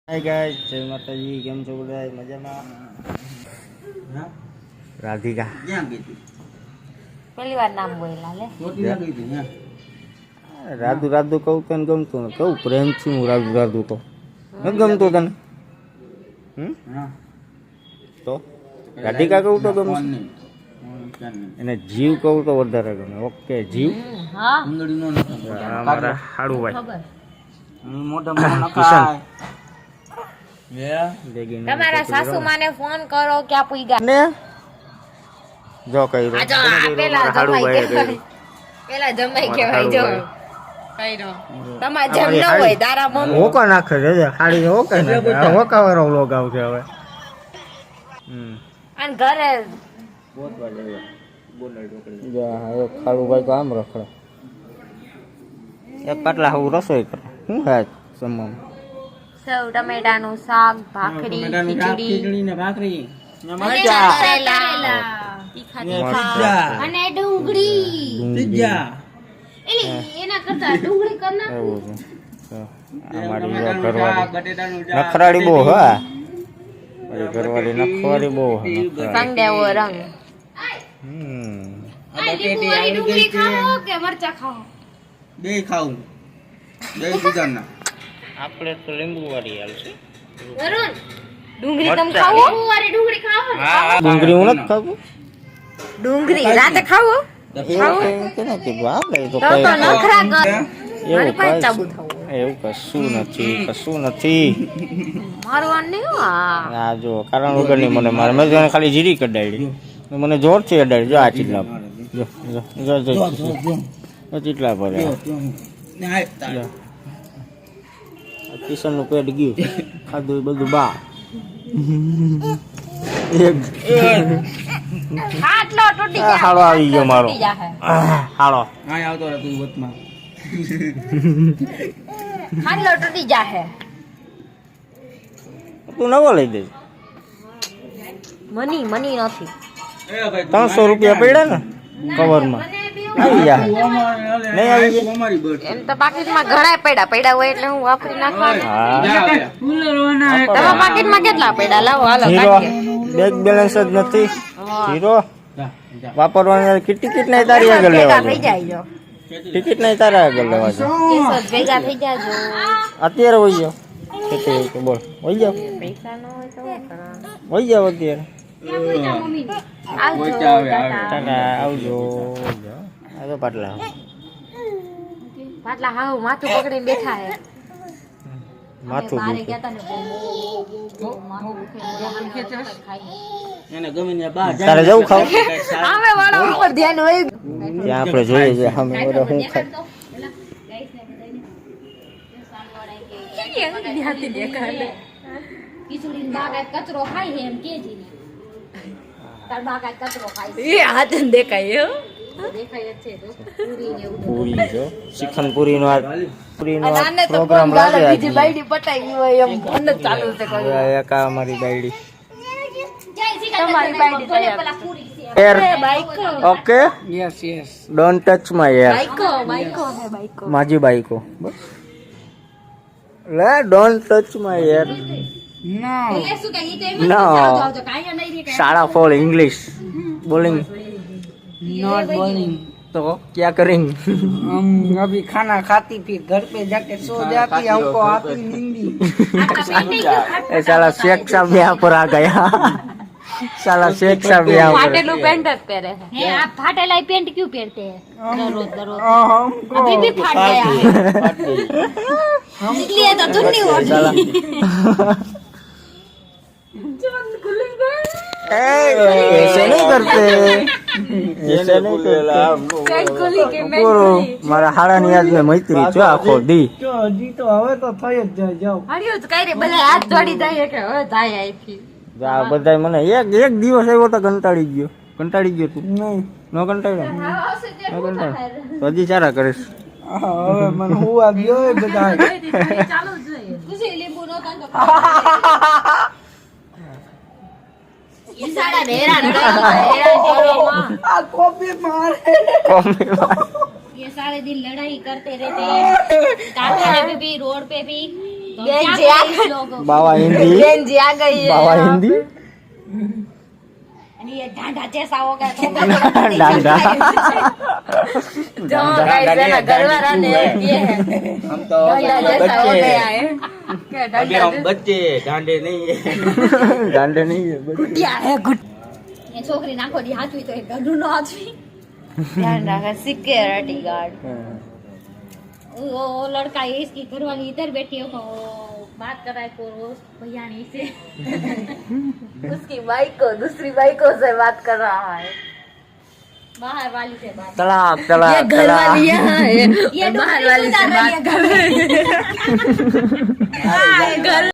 Hi guys, જય માતાજી. કેમ છો બધા? મજામાં? રાધિકા ક્યાં ગઈ હતી? પહેલી વાર નામ બોલ્યા લે. ચોટીલા ગઈ હતી ને? રાધુ રાધુ કહું તને ગમતું ને કહું પ્રેમથી હું રાધુ રાધુ તો નથી ગમતું તને? હા. તો રાધિકા કહું તો ફોન ગમશે, નહીં. ક્યાં નહીં? એને જીવ કહું તો વધારે ગમે. ઓકે જીવ. હા ઉંદડીનો નથી. આ મારા હાડુભાઈ ખબર. મોઢામાં નખાય. તમારા સાસુ માને ફોન કરો ક્યાં પૂગ્યા ને જો કઈ આ જો આ પેલા જમાઈ કહેવાય. પેલા જમાઈ કહેવાય જો કઈરો તમાર જેમ ન હોય તારા મમ્મી હોકા નાખે છે હાડી હોકા નાખે. હોકા વાળો વ્લોગ આવશે હવે. અને ઘરે ખાડુભાઈ તો આમ રખડે. એક પાટલા હું રસોઈ કરે. શું હે જમવામાં? સેવ ટમેટાનું શાક ભાખરી ટમેટાનું શાક, ખીચડી ખીચડી ને ભાખરી ને અને મરચાં. કારેલા, તીખા મરચાં. અને ડુંગળી પિઝા. એલી એના કરતા ડુંગળી કર નાખ. એવું છે. તો અમારી જો ટમેટાનું શાક, ઘરવાળી બટેટાનું શાક. નખરાડી બહુ હા. મારી ઘરવાળી નખરાડી બહુ હા. કંડેવો રંગ આ બટેટી આવી ગઈ છે. કે મરચા ખાઓ બેય ખાવું. બેય સુધારના. આપણે તો લીંબુ વાળી હાલશે. વરુણ ડુંગળી તમ ખાવો વારી ડુંગળી ખાવો ડુંગળી હું નથી ખાવું. ડુંગળી રાતે ખાવો એવું કેને કીધું આપણે તો તો કઈ નખરા કર એવું કઈ ચાબુ કઈ થવું એવું કશું નથી. મારવાનું નહીં હો આ. આ જો કારણ વગરની મને મારે મેં જો એને ખાલી જીરી કઢાડી મને જોરથી અડાડી. જો આ ચીટલા જો જો જો જો જો ચીટલા પર ને હાય તાળ. કિશન નું પેટ ગયું ખાધું એ બધું બા. એક ખાટલો તૂટી આ હાળો આવી ગયો મારો. તૂટી જાહે. હાળો હાય આવતો રહે તું વચમાં. ખાટલો તૂટી જાહે. તું નવો લઈ દે. મની નથી એ ભાઈ 300 રૂપિયા પડ્યા ને કવરમાં આવી જાય. નહીં આવી જાય. અમારી બસ. એમ તો પાકીટમાં ઘણા પડ્યા હોય એટલે હું વાપરી નાખવાનું. હા તમારા પાકીટમાં કેટલા પડ્યા લાવો હાલો હીરો કાઢીએ. બેંક બેલેન્સ જ નથી. હીરો જા, જા. વાપરવાની ટિકિટ નહીં તારી આગળ ભેગા લેવા થઈ જાય. જાય ટિકિટ નહીં તારા આગળ લેવા જાય. કેસો ભેગા થઈ જાજો. અત્યારે વહી જાઓ. ખેતી હોય તો બોલ વહી જાઓ. પૈસા ન હોય તો શું કરવાનું? વહી જાઓ અત્યારે. આવજો પહોંચા આવે, આવે. ટાટા. ટાટા આવજો. આ તો પાટલા પાટલા હાવ માથું પકડીને બેઠા હે. માથું બારે દુખે. ગયા તા ને બહુ માથું દુખે ખાઈ. એને ગમે ને બહાર જાય. તારે જવું ખાવ? સામે વાળા ઉપર ધ્યાન હોય. ત્યાં આપણે જોઈએ છે સામે બધા શું ખાય. ખીચડી બાગાય કચરો ખાય છે એમ કેજી તાર બાગાય કચરો ખાય એ હાથ દેખાય દેખાય જ છે તો પૂરી ને એવું પૂરી જો શ્રીખંડ પૂરીનો આ પૂરીનો અને આ આને તો પ્રોગ્રામ કોણ ગાળે રાખે બીજી બાયડી પટાઈ હોય એમ ફોન જ ચાલુ છે કોઈ એક આ અમારી બાયડી તમારી બાયડી તૈયાર એર બાઈકો okay yes yes. Don't touch my air. બાઈકો હે બાઈકો માજી બાઈકો બસ લે ડોન્ટ ટચ માય એર. નો એટલે શું કઈ તો એમ No. આવજો કાયા નહીં રે શાળા ફોર इंग्लिश बोलेंगे नॉट बोलिंग. तो क्या करेंगे? हम अभी खाना खाती फिर घर पे जाके सो जाती हमको आती नींदी. ए साला शेख साहब यहाँ पर आ गया. साला शेख साहब यहाँ पर. फाटेलू पेंट જ પહેરે है आप फाटेला पेंट क्यों पहनते हैं दररोज हमको अभी भी फाट गया है इसलिए तो तुम नहीं हो साला ऐसे नहीं करते. ऐसे नहीं करते. पूरो મારા હાડાની યાદ મેં મૈત્રી છો આખો દી. હજી તો હવે તો થઈ જ જાય જાવ. હરિયો તો કઈ રે બધા હાથ જોડી જાય કે હવે જાય અહીંથી આ બધા મને એક દિવસ આવ્યો તો કંટાળી ગયો તું નહીં નો કંટાળ્યો નો કંટાળ્યો તો હજી ચારા કરીશ. હવે મને હું આ ગયો એ બધા ચાલુ જોઈએ ખુશી લીંબુ નો કાંતો ઈ સાડા હેરાન કરવામાં આ કોપી મારે કોમી વાત. ये सारे दिन लड़ाई करते रहते हैं, कारखाने पे भी, रोड पे भी। तो क्या करें इस लोगों को? बाबा हिंदी, बहन जी आ गई है बाबा हिंदी, અને ये ढांढा जैसा हो गया तो डांडा। जो गाइस है ना घरवाला ने ये है हम तो ढांढा जैसा हो बच्चे गया हैं। है क्या अभी ढांढा हम बच्चे डांडे नहीं है। डांडे नहीं है बच्चे। क्या है गुड ये छोकरी नाखो दी हाथवी तो एक गधुं नो हाथवी। ध्यान रखा सिक्योरिटी गार्ड हाँ। वो लड़का है इसकी घरवाली इधर बैठी है, वो बात कर रहा है को भैयानी से। उसकी बाइक को दूसरी बाइकों से बात कर रहा है बाहर वाली से बात। तलाक तलाक ये घर वाली यहाँ है ये बाहर वाली से बात कर रही है घर